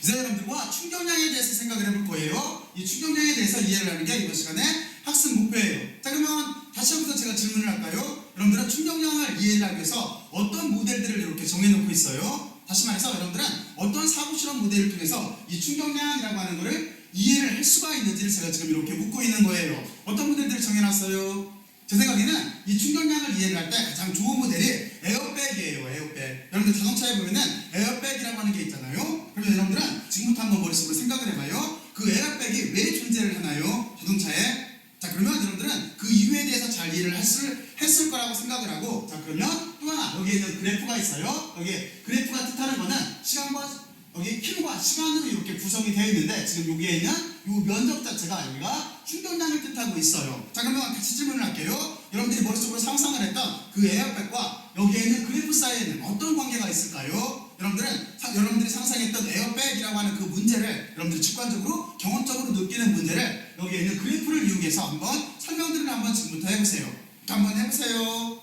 이제 여러분들과 충격량에 대해서 생각을 해볼 거예요. 이 충격량에 대해서 이해를 하는 게 이번 시간의 학습 목표예요. 자, 그러면 다시 한번 제가 질문을 할까요? 여러분들은 충격량을 이해를 하기 위해서 어떤 모델들을 이렇게 정해놓고 있어요? 다시 말해서 여러분들은 어떤 사고실험 모델을 통해서 이 충격량이라고 하는 거를 이해를 할 수가 있는지를 제가 지금 이렇게 묻고 있는 거예요. 어떤 모델들을 정해놨어요? 제 생각에는 이 충격량을 이해를 할 때 가장 좋은 모델이 에어백이에요. 에어백. 여러분들 자동차에 보면은 에어백이라고 하는 게 있잖아요. 그러면 여러분들은 지금부터 한번 머릿속으로 생각을 해봐요. 그 에어백이 왜 존재를 하나요? 자동차에. 자, 그러면 여러분들은 그 이유에 대해서 잘 이해를 했을 거라고 생각을 하고, 자, 그러면 또 하나 여기에 있는 그래프가 있어요. 여기 그래프가 뜻하는 거는 시간과 여기 힘과 시간으로 이렇게 구성이 되어 있는데, 지금 여기에 있는 이 면적 자체가 여기가 충격량을 뜻하고 있어요. 자, 그러면 같이 질문을 할게요. 여러분들이 머릿속으로 상상을 했던 그 에어백과 여기에 있는 그래프 사이에는 어떤 관계가 있을까요? 여러분들이 상상했던 에어백이라고 하는 그 문제를 여러분들이 직관적으로 경험적으로 느끼는 문제를 여기에 있는 그래프를 이용해서 한번 설명들을 한번 지금부터 해보세요. 한번 해보세요.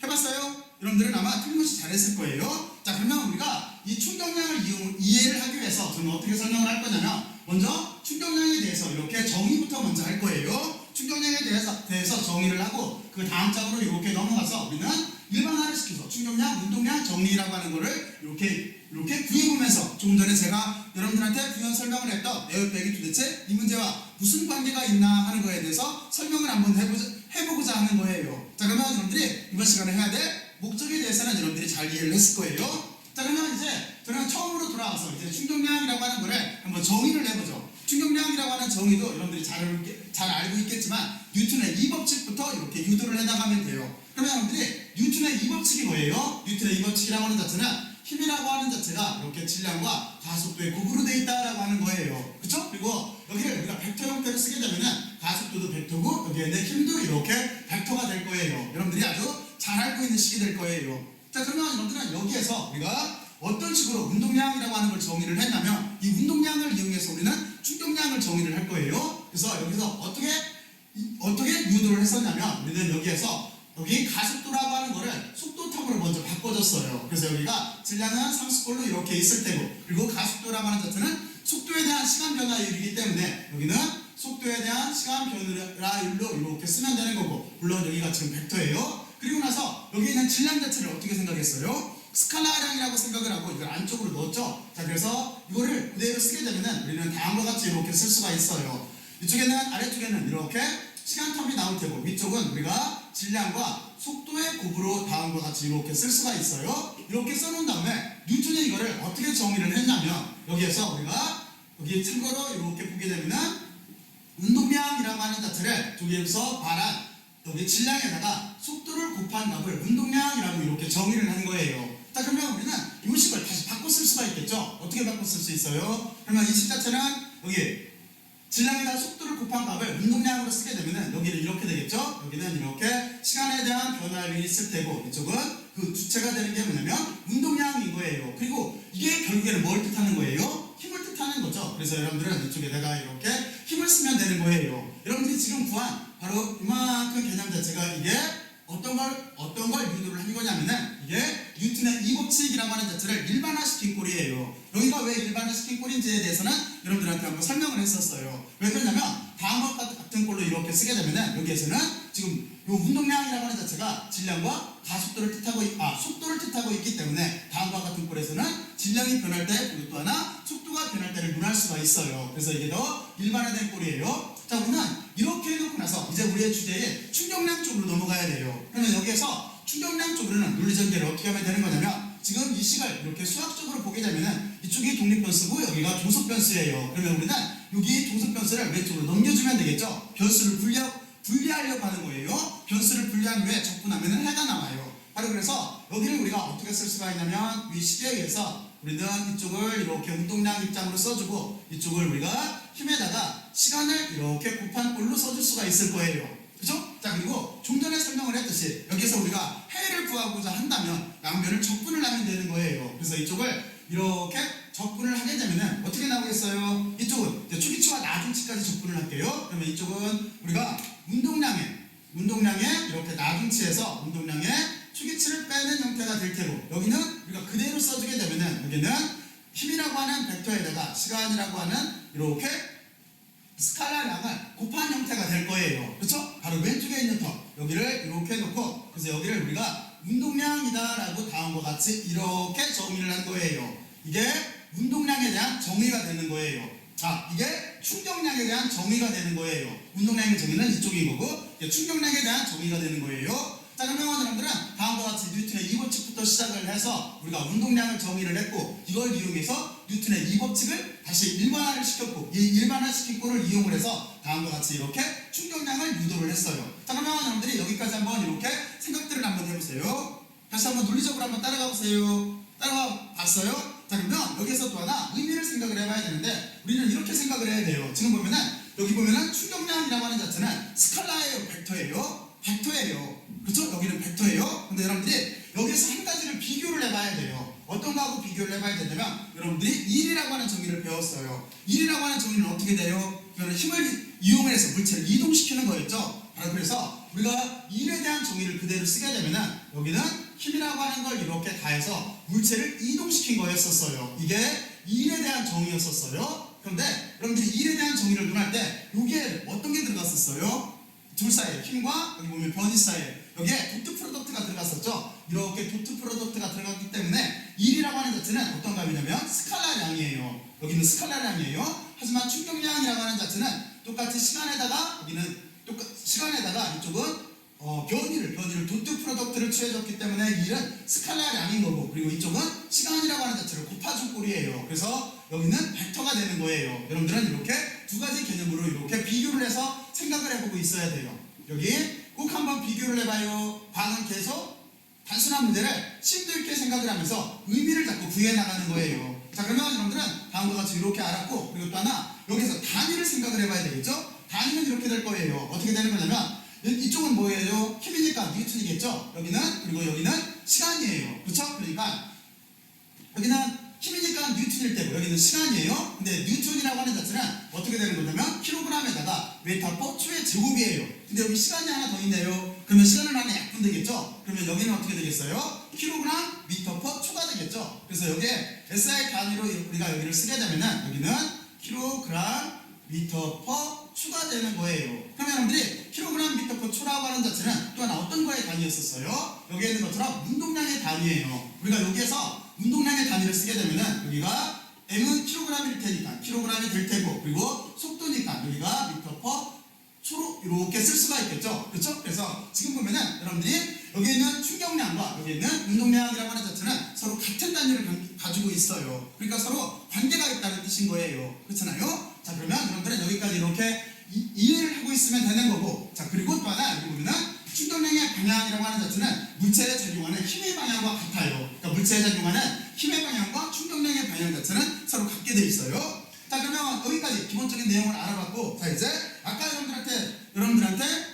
해봤어요? 여러분들은 아마 틀림없이 잘했을 거예요. 자, 그러면 우리가 이 충격량을 이해를 하기 위해서 저는 어떻게 설명을 할 거냐면, 먼저 충격량에 대해서 이렇게 정의부터 먼저 할 거예요. 충격량에 대해서 정의를 하고 그 다음 장으로 이렇게 넘어가서 우리는 일반화를 시켜서 충격량, 운동량 정리라고 하는 거를 이렇게 구해보면서 조금 전에 제가 여러분들한테 부연 설명을 했던 에어백이 도대체 이 문제와 무슨 관계가 있나 하는 거에 대해서 설명을 한번 해보고자 하는 거예요. 자, 그러면 여러분들이 이번 시간에 해야 될 목적에 대해서는 여러분들이 잘 이해를 했을 거예요. 자, 그러면 이제 저는 처음으로 돌아와서 이제 충격량이라고 하는 거를 한번 정의를 해보죠. 충격량이라고 하는 정의도 여러분들이 잘 알고 있겠지만 뉴턴의 이 법칙부터 이렇게 유도를 해나가면 돼요. 그러면 여러분들이 뉴턴의 이 법칙이 뭐예요? 뉴턴의 이 법칙이라고 하는 자체는 힘이라고 하는 자체가 이렇게 질량과 가속도의 구부로 되어 있다라고 하는 거예요. 그쵸? 그리고 여기를 우리가 벡터 형태로 쓰게 되면은 가속도도 벡터고 여기에 있는 힘도 이렇게 벡터가 될 거예요. 여러분들이 아주 잘 알고 있는 식이 될 거예요. 자, 그러면 여러분들은 여기에서 우리가 어떤 식으로 운동량이라고 하는 걸 정의를 했냐면, 이 운동량을 이용해서 우리는 충격량을 정의를 할 거예요. 그래서 여기서 어떻게 유도를 했었냐면, 우리는 여기에서 여기 가속도라고 하는 거를 속도탑으로 먼저 바꿔줬어요. 그래서 여기가 질량은 상수꼴로 이렇게 있을 때고, 그리고 가속도라고 하는 자체는 속도에 대한 시간 변화율이기 때문에 여기는 속도에 대한 시간 변화율로 이렇게 쓰면 되는 거고, 물론 여기가 지금 벡터예요. 그리고 나서 여기 있는 질량 자체를 어떻게 생각했어요? 스칼라량이라고 생각을 하고 이걸 안쪽으로 넣었죠. 자, 그래서 이거를 그대로 쓰게 되면은 우리는 다음과 같이 이렇게 쓸 수가 있어요. 이쪽에는, 아래쪽에는 이렇게 시간텀이 나올 테고, 위쪽은 우리가 질량과 속도의 곱으로 다음과 같이 이렇게 쓸 수가 있어요. 이렇게 써놓은 다음에 뉴턴이 이거를 어떻게 정의를 했냐면, 여기에서 우리가 여기 참고로 이렇게 보게 되면은 운동량이라고 하는 자체를 저기에서 말한 여기 질량에다가 속도를 곱한 값을 운동량이라고 이렇게 정의를 한 거예요. 자, 그러면 우리는 이 식을 다시 바꿔 쓸 수가 있겠죠? 어떻게 바꿔 쓸 수 있어요? 그러면 이 식 자체는 여기 질량에다가 속도를 곱한 값을 운동량으로 쓰게 되면은 여기는 이렇게 되겠죠? 여기는 이렇게 시간에 대한 변화율이 있을 테고, 이쪽은 그 주체가 되는 게 뭐냐면 운동량인 거예요. 그리고 이게 결국에는 뭘 뜻하는 거예요? 힘을 뜻하는 거죠. 그래서 여러분들은 이쪽에다가 이렇게 힘을 쓰면 되는 거예요. 여러분들이 지금 구한 바로 이만큼 개념 자체가 이게 어떤 걸 유도를 한 거냐면은, 이게 뉴턴의 이 법칙이라고 하는 자체를 일반화시킨 꼴이에요. 여기가 왜 일반화시킨 꼴인지에 대해서는 여러분들한테 한번 설명을 했었어요. 왜 그러냐면 다음과 같은 꼴로 이렇게 쓰게 되면은 여기에서는 지금 이 운동량이라고 하는 자체가 질량과 가속도를 속도를 뜻하고 있기 때문에 다음과 같은 꼴에서는 질량이 변할 때, 그리고 또 하나 속도가 변할 때를 문할 수가 있어요. 그래서 이게 더 일반화된 꼴이에요. 자, 우리는 이렇게 해놓고 나서 이제 우리의 주제에 충격량 쪽으로 넘어가야 돼요. 그러면 여기에서 충격량 쪽으로는 논리전개를 어떻게 하면 되는 거냐면, 지금 이 식을 이렇게 수학적으로 보게 되면은 이쪽이 독립변수고 여기가 종속변수예요. 그러면 우리는 여기 종속변수를 왼쪽으로 넘겨주면 되겠죠? 변수를 분리하려고 하는 거예요. 변수를 분리한 후에 적분하면 해가 나와요. 바로 그래서 여기를 우리가 어떻게 쓸 수가 있냐면, 이 식에 의해서 우리는 이쪽을 이렇게 운동량 입장으로 써주고, 이쪽을 우리가 힘에다가 시간을 이렇게 곱한 꼴로 써줄 수가 있을 거예요. 그죠? 자, 그리고 좀 전에 설명을 했듯이 여기서 우리가 해를 구하고자 한다면 양변을 적분을 하면 되는 거예요. 그래서 이쪽을 이렇게 적분을 하게 되면은 어떻게 나오겠어요? 이쪽은 이제 초기치와 나중치까지 적분을 할게요. 그러면 이쪽은 우리가 운동량에 이렇게 나중치에서 운동량에 초기치를 빼는 형태가 될 테고, 여기는 우리가 그대로 써주게 되면은 여기는 힘이라고 하는 벡터에다가 시간이라고 하는 이렇게 스칼라량을 곱한 형태가 될 거예요. 그렇죠? 바로 왼쪽에 있는 터 여기를 이렇게 놓고 그래서 여기를 우리가 운동량이다라고 다음과 같이 이렇게 정의를 한 거예요. 이게 운동량에 대한 정의가 되는 거예요. 자, 이게 충격량에 대한 정의가 되는 거예요. 운동량의 정의는 이쪽인 거고 이게 충격량에 대한 정의가 되는 거예요. 자, 그러면 여러분들은 다음과 같이 뉴턴의 이 법칙부터 시작을 해서 우리가 운동량을 정의를 했고 이걸 이용해서 뉴턴의 이 법칙을 다시 일반화를 시켰고 이 일반화시킨 거를 이용을 해서 다음과 같이 이렇게 충격량을 유도를 했어요. 자, 그러면 여러분들이 여기까지 한번 이렇게 생각들을 한번 해보세요. 다시 한번 논리적으로 한번 따라가 보세요. 따라가 봤어요? 자, 그러면 여기서 또 하나 의미를 생각을 해봐야 되는데 우리는 이렇게 생각을 해야 돼요. 지금 보면은 여기 보면은 충격량이라고 하는 자체는 스칼라예요, 벡터예요? 벡터예요. 그렇죠? 여기는 벡터예요. 근데 여러분들이 여기서 한 가지를 비교를 해봐야 돼요. 어떤 거하고 비교를 해봐야 되냐면 여러분들이 1이라고 하는 정의를 배웠어요. 1이라고 하는 정의는 어떻게 돼요? 이거는 힘을 이용해서 물체를 이동시키는 거였죠. 바로 그래서 우리가 1에 대한 정의를 그대로 쓰게 되면은 여기는 힘이라고 하는 걸 이렇게 가해서 물체를 이동시킨 거였었어요. 이게 1에 대한 정의였었어요. 그런데 여러분들이 1에 대한 정의를 논할 때 여기에 어떤 게 들어갔었어요? 둘 사이에 힘과 여기 보면 변이 사이에 여기에 도트 프로덕트가 들어갔었죠. 이렇게 도트 프로덕트가 들어갔기 때문에 1이라고 하는 자체는 어떤 값이냐면 스칼라량이에요. 여기는 스칼라량이에요. 하지만 충격량이라고 하는 자체는 똑같이 시간에다가 여기는 시간에다가 이쪽은 변이를 도트 프로덕트를 취해줬기 때문에 1은 스칼라량인 거고 그리고 이쪽은 시간이라고 하는 자체를 곱해준 꼴이에요. 그래서 여기는 벡터가 되는 거예요. 여러분들은 이렇게 두 가지 개념으로 이렇게 비교를 해서 생각을 해보고 있어야 돼요. 여기 꼭 한번 비교를 해봐요. 반은 계속 단순한 문제를 심도 있게 생각을 하면서 의미를 자꾸 구해 나가는 거예요. 자, 그러면 여러분들은 다음과 같이 이렇게 알았고 그리고 또 하나 여기서 단위를 생각을 해봐야 되겠죠. 단위는 이렇게 될 거예요. 어떻게 되는 거냐면 이쪽은 뭐예요? 힘이니까 뉴턴이겠죠. 그리고 여기는 시간이에요. 그렇죠? 그러니까 여기는 힘이니까 뉴턴일 때고 여기는 시간이에요. 근데 뉴턴이라고 하는 자체는 어떻게 되는 거냐면 킬로그램에다가 메타/퍼 초의 제곱이에요. 근데 여기 시간이 하나 더 있네요. 그러면 시간을 하나 약분 되겠죠. 그러면 여기는 어떻게 되겠어요? 킬로그램 미터/퍼 초가 되겠죠. 그래서 여기에 SI 단위로 우리가 여기를 쓰게 되면은 여기는 킬로그램 미터/퍼 초가 되는 거예요. 그러면 여러분들이 킬로그램 미터/퍼 초라고 하는 자체는 또 하나 어떤 거의 단위였었어요? 여기에 있는 것처럼 운동량의 단위예요. 우리가 여기에서 운동량의 단위를 쓰게 되면은 여기가 m은 킬로그램일 테니까 킬로그램이 될 테고 그리고 속도니까 여기가 미터/퍼 초로 이렇게 쓸 수가 있겠죠. 그렇죠? 그래서 지금 보면은 여러분들이 여기 있는 충격량과 여기 있는 운동량이라고 하는 자체는 서로 같은 단위를 가지고 있어요. 그러니까 서로 관계가 있다는 뜻인 거예요. 그렇잖아요? 자, 그러면 여러분들은 여기까지 이렇게 이해를 하고 있으면 되는 거고 자, 그리고 또 하나 여기 보면은 충격량의 방향이라고 하는 자체는 물체에 작용하는 힘의 방향과 같아요. 그러니까 물체에 작용하는 힘의 방향과 충격량의 방향 자체는 서로 같게 돼 있어요. 자, 그러면 여기까지 기본적인 내용을 알아봤고 자, 이제 아까 여러분들한테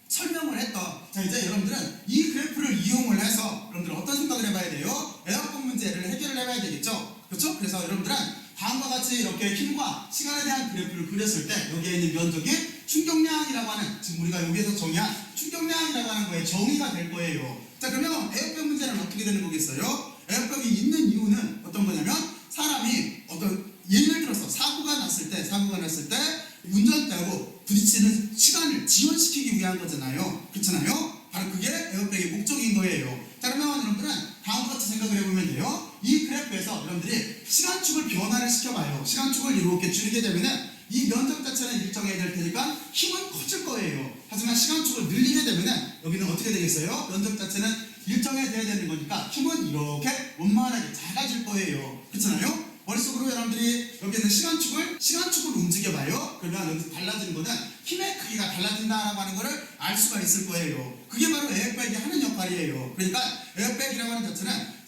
설명을 했던 자, 이제 여러분들은 이 그래프를 이용을 해서 여러분들은 어떤 생각을 해봐야 돼요? 에어컨 문제를 해결을 해봐야 되겠죠. 그렇죠? 그래서 여러분들은 다음과 같이 이렇게 힘과 시간에 대한 그래프를 그렸을 때 여기에 있는 면적이 충격량이라고 하는 지금 우리가 여기에서 정의한 충격량이라고 하는 거에 정의가 될 거예요. 자, 그러면 에어백 문제는 어떻게 되는 거겠어요? 에어백이 있는 이유는 어떤 거냐면 사람이 어떤 예를 들어서 사고가 났을 때 운전대하고 부딪히는 시간을 지연시키기 위한 거잖아요. 그렇잖아요? 바로 그게 에어백의 목적인 거예요. 자, 그러면 여러분들은 다음과 같이 생각을 해보면 돼요. 이 그래프에서 여러분들이 시간축을 변화를 시켜봐요. 시간축을 이렇게 줄이게 되면은 이 면적 자체는 일정해야 될 테니까 힘은 커질 거예요. 하지만 시간축을 늘리게 되면은 여기는 어떻게 되겠어요? 면적 자체는 일정해야 되는 거니까 힘은 이렇게 원만하게 작아질 거예요. 그렇잖아요? 머릿속으로 여러분들이 여기 있는 시간축을 움직여봐요. 그러면 여기서 달라지는 거는 힘의 크기가 달라진다라고 하는 거를 알 수가 있을 거예요. 그게 바로 에어백이 하는 역할이에요. 그러니까 에어백이라고 하는 자체는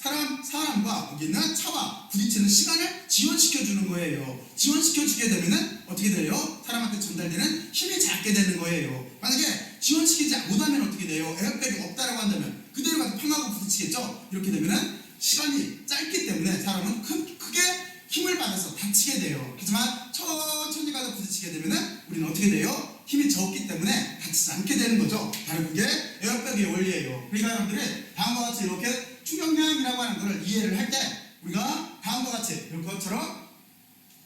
사람과 여기 있는 차와 부딪히는 시간을 지연시켜주는 거예요. 지연시켜주게 되면은 어떻게 돼요? 사람한테 전달되는 힘이 작게 되는 거예요. 만약에 지연시키지 못하면 어떻게 돼요? 에어백이 없다라고 한다면 그대로 가서 팡하고 부딪히겠죠? 이렇게 되면은 시간이 짧기 때문에 사람은 크게 힘을 받아서 다치게 돼요. 하지만 천천히 가서 부딪히게 되면은 우리는 어떻게 돼요? 힘이 적기 때문에 다치지 않게 되는 거죠. 바로 그게 에어백의 원리예요. 그러니까 여러분들이 다음과 같이 이렇게 충격량이라고 하는 것을 이해를 할 때 우리가 다음과 같이 것처럼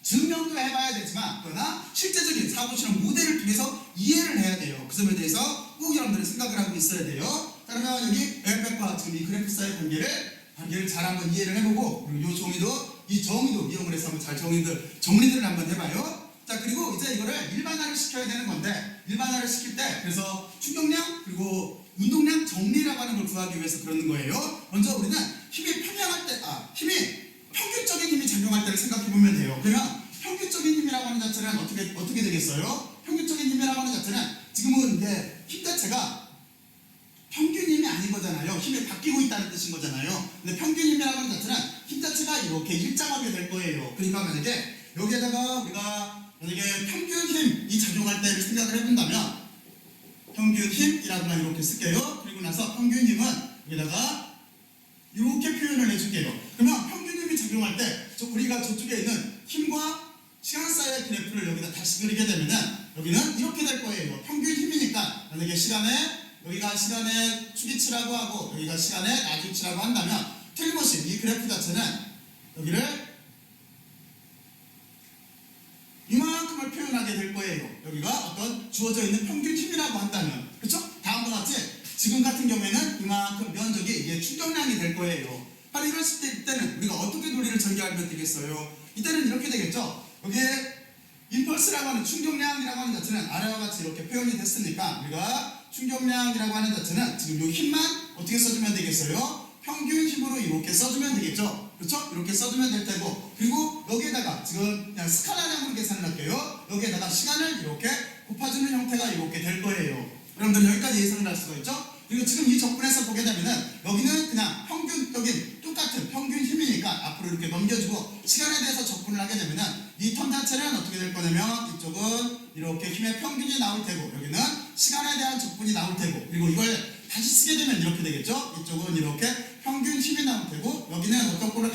증명도 해봐야 되지만 그러나 실제적인 사고 실험 모델을 통해서 이해를 해야 돼요. 그 점에 대해서 꼭 여러분들이 생각을 하고 있어야 돼요. 자, 그러면 여기 에어백과 지금 이 그래프 사이의 관계를 잘 한번 이해를 해보고, 그리고 이 정의도 이용을 해서 한번 잘 정리들을 한번 해봐요. 자, 그리고 이제 이거를 일반화를 시켜야 되는 건데, 일반화를 시킬 때 그래서 충격량 그리고 운동량 정리라고 하는 걸 구하기 위해서 그러는 거예요. 먼저 우리는 힘이 평균적인 힘이 작용할 때를 생각해 보면 돼요. 그러면 평균적인 힘이라고 하는 자체는 어떻게 되겠어요? 평균적인 힘이라고 하는 자체는 지금은 이제 힘 자체가 평균 힘이 아닌 거잖아요. 힘이 바뀌고 있다는 뜻인 거잖아요. 근데 평균 힘이라고 하는 자체는 힘 자체가 이렇게 일정하게 될 거예요. 그러니까 만약에 여기에다가 우리가 만약에 평균 힘이 작용할 때를 생각을 해본다면 평균 힘이라고만 이렇게 쓸게요. 그리고 나서 평균 힘은 여기다가 이렇게 표현을 해줄게요. 그러면 평균 힘이 작용할 때 우리가 저쪽에 있는 힘과 시간 사이의 그래프를 여기다 다시 그리게 되면은 여기는 이렇게 될 거예요. 평균 힘이니까 만약에 여기가 시간의 추기치라고 하고 여기가 시간의 나중치라고 한다면 틀림없이 이 그래프 자체는 여기를 이만큼을 표현하게 될 거예요. 여기가 어떤 주어져 있는 평균 힘이라고 한다면, 그렇죠? 다음과 같이 지금 같은 경우에는 이만큼 면적이 이게 충격량이 될 거예요. 바로 이랬을 때는 우리가 어떻게 논리를 전개하면 되겠어요? 이때는 이렇게 되겠죠. 여기에 임펄스라고 하는 충격량이라고 하는 자체는 아래와 같이 이렇게 표현이 됐으니까 우리가 충격량이라고 하는 자체는 지금 이 힘만 어떻게 써주면 되겠어요? 평균 힘으로 이렇게 써주면 되겠죠. 그렇죠? 이렇게 써주면 될 테고, 그리고 여기에다가 지금 그냥 스칼라량으로 계산을 할게요. 여기에다가 시간을 이렇게 곱해주는 형태가 이렇게 될 거예요. 여러분들 여기까지 예상을 할 수가 있죠? 그리고 지금 이 적분에서 보게 되면은 여기는 그냥 평균적인 똑같은 평균 힘이니까 앞으로 이렇게 넘겨주고 시간에 대해서 적분을 하게 되면은 이 텀 자체는 어떻게 될 거냐면 이쪽은 이렇게 힘의 평균이 나올 테고 여기는 시간에 대한 적분이 나올 테고, 그리고 이걸 다시 쓰게 되면 이렇게 되겠죠. 이쪽은 이렇게 평균 힘이 나올 테고 여기는 어떤 꼴을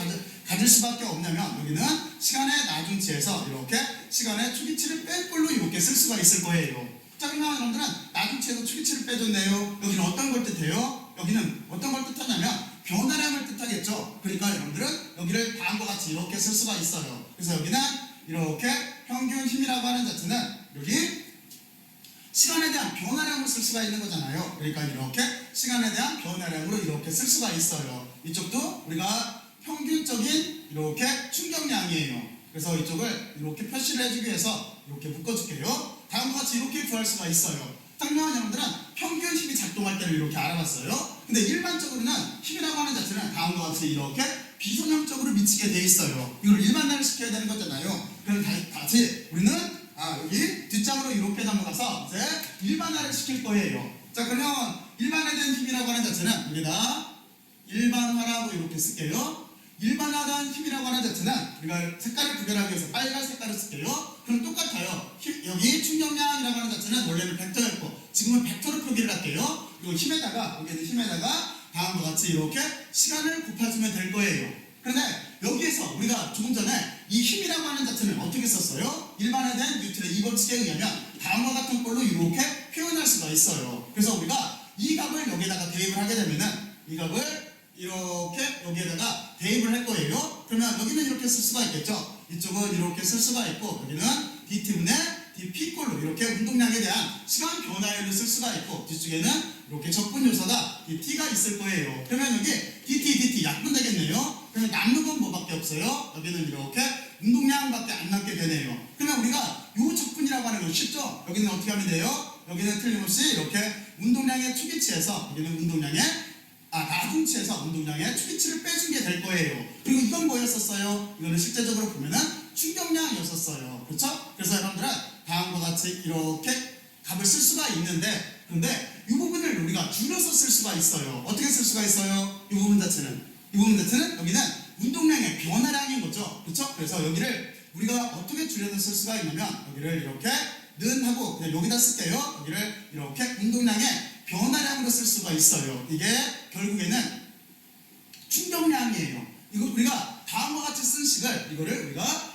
가질 수밖에 없냐면 여기는 시간의 나중치에서 이렇게 시간의 초기치를 뺀 꼴로 이렇게 쓸 수가 있을 거예요. 자, 그러면 여러분들은 나중치에서 초기치를 빼줬네요. 여기는 어떤 걸 뜻해요? 여기는 어떤 걸 뜻하냐면 변화량을 뜻하겠죠. 그러니까 여러분들은 여기를 다음과 같이 이렇게 쓸 수가 있어요. 그래서 여기는 이렇게 평균 힘이라고 하는 자체는 여기 시간에 대한 변화량을 쓸 수가 있는 거잖아요. 그러니까 이렇게 시간에 대한 변화량으로 이렇게 쓸 수가 있어요. 이쪽도 우리가 평균적인 이렇게 충격량이에요. 그래서 이쪽을 이렇게 표시를 해주기 위해서 이렇게 묶어줄게요. 다음과 같이 이렇게 구할 수가 있어요. 당연한 여러분들은 평균 힘이 작동할 때를 이렇게 알아봤어요. 근데 일반적으로는 힘이라고 하는 자체는 다음과 같이 이렇게 비선형적으로 미치게 돼 있어요. 이걸 일반화를 시켜야 되는 거잖아요. 그럼 다시 우리는 여기 뒷장으로 이렇게 넘어가서 이제 일반화를 시킬 거예요. 자, 그러면 일반화된 힘이라고 하는 자체는 여기다 일반화라고 이렇게 쓸게요. 일반화된 힘이라고 하는 자체는 우리가 색깔을 구별하기 위해서 빨간 색깔을 쓸게요. 그럼 똑같아요. 여기 충격량이라고 하는 자체는 원래는 벡터였고 지금은 벡터로 표기를 할게요. 그리고 여기는 힘에다가 다음과 같이 이렇게 시간을 곱해주면 될 거예요. 그런데 여기에서 우리가 조금 전에 이 힘이라고 하는 자체는 어떻게 썼어요? 일반화된 뉴턴의 2법칙에 의하면 다음과 같은 꼴로 이렇게 표현할 수가 있어요. 그래서 우리가 이 값을 여기에다가 대입을 하게 되면은 이 값을 이렇게 여기에다가 대입을 할 거예요. 그러면 여기는 이렇게 쓸 수가 있겠죠. 이쪽은 이렇게 쓸 수가 있고 여기는 dt분의 dp꼴로 이렇게 운동량에 대한 시간 변화율을 쓸 수가 있고 뒤쪽에는 이렇게 적분 요소가 t가 있을 거예요. 그러면 여기 dt 약분 되겠네요. 그러면 남는 건 뭐밖에 없어요? 여기는 이렇게 운동량밖에 안 남게 되네요. 그러면 우리가 요 적분이라고 하는 건 쉽죠? 여기는 어떻게 하면 돼요? 여기는 틀림없이 이렇게 운동량의 초기치에서 여기는 나중치에서 운동량의 초기치를 빼준 게 될 거예요. 그리고 이건 뭐였었어요? 이거는 실제적으로 보면은 충격량이었었어요. 그렇죠? 그래서 여러분들은 다음과 같이 이렇게 값을 쓸 수가 있는데, 근데 이 부분을 우리가 줄여서 쓸 수가 있어요. 어떻게 쓸 수가 있어요? 이 부분 자체는 여기는 운동량의 변화량인 거죠. 그렇죠? 그래서 여기를 우리가 어떻게 줄여서 쓸 수가 있냐면 여기를 이렇게 는 하고 그냥 여기다 쓸게요. 여기를 이렇게 운동량의 변화량으로 쓸 수가 있어요. 이게 결국에는 충격량이에요. 이거 우리가 다음과 같이 쓴 식을 여기를 우리가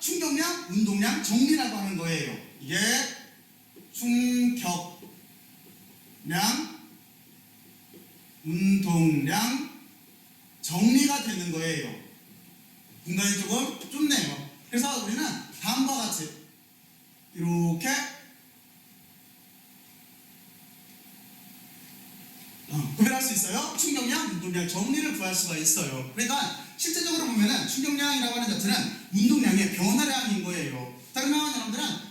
충격량, 운동량 정리라고 하는 거예요. 이게 충격량, 운동량 정리가 되는 거예요. 공간이 조금 좁네요. 그래서 우리는 다음과 같이 이렇게 구별할 수 있어요. 충격량, 운동량 정리를 구할 수가 있어요. 그러니까 실제적으로 보면은 충격량이라고 하는 자체는 운동량의 변화량인 거예요. 자, 그러면 여러분들은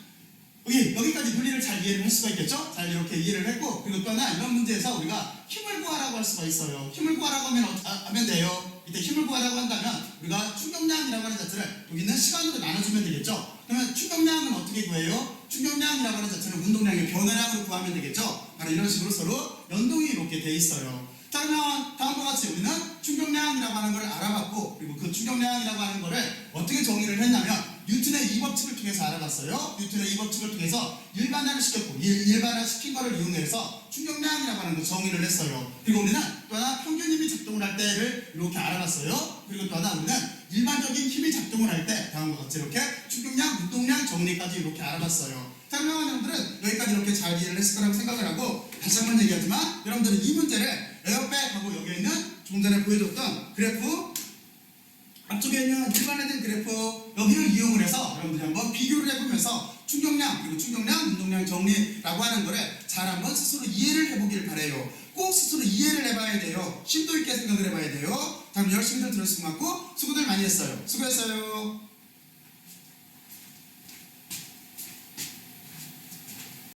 여기까지 논리를 잘 이해를 할 수가 있겠죠? 잘 이렇게 이해를 했고, 그리고 또 하나 이런 문제에서 우리가 힘을 구하라고 할 수가 있어요. 힘을 구하라고 하면 돼요. 이때 힘을 구하라고 한다면 우리가 충격량이라고 하는 자체를 여기 있는 시간으로 나눠주면 되겠죠? 그러면 충격량은 어떻게 구해요? 충격량이라고 하는 자체는 운동량의 변화량으로 구하면 되겠죠? 바로 이런 식으로 서로 연동이 이렇게 돼 있어요. 자, 그러면 다음과 같이 우리는 충격량이라고 하는 걸 알아봤고, 그리고 그 충격량이라고 하는 거를 어떻게 정의를 했냐면 뉴턴의 이 법칙을 통해서 알아봤어요. 뉴턴의 이 법칙을 통해서 일반화를 시켰고, 일반화시킨 거를 이용해서 충격량이라고 하는 거 정의를 했어요. 그리고 우리는 또 하나 평균 힘이 작동을 할 때를 이렇게 알아봤어요. 그리고 또 하나 우리는 일반적인 힘이 작동을 할 때 다음과 같이 이렇게 충격량, 운동량 정리까지 이렇게 알아봤어요. 자, 그러면 여러분들은 여기까지 이렇게 잘 이해를 했을 거라고 생각을 하고, 다시 한번 얘기하지만 여러분들은 이 문제를 에어백하고 여기에 있는 조금 전에 보여줬던 그래프, 앞쪽에 있는 일반화된 그래프 여기를 이용을 해서 여러분들이 한번 비교를 해보면서 충격량, 그리고 충격량, 운동량 정리라고 하는 거를 잘 한번 스스로 이해를 해보길 바래요. 꼭 스스로 이해를 해봐야 돼요. 심도 있게 생각을 해봐야 돼요. 자, 그럼 열심히들 들었을 것 같고 수고들 많이 했어요. 수고했어요.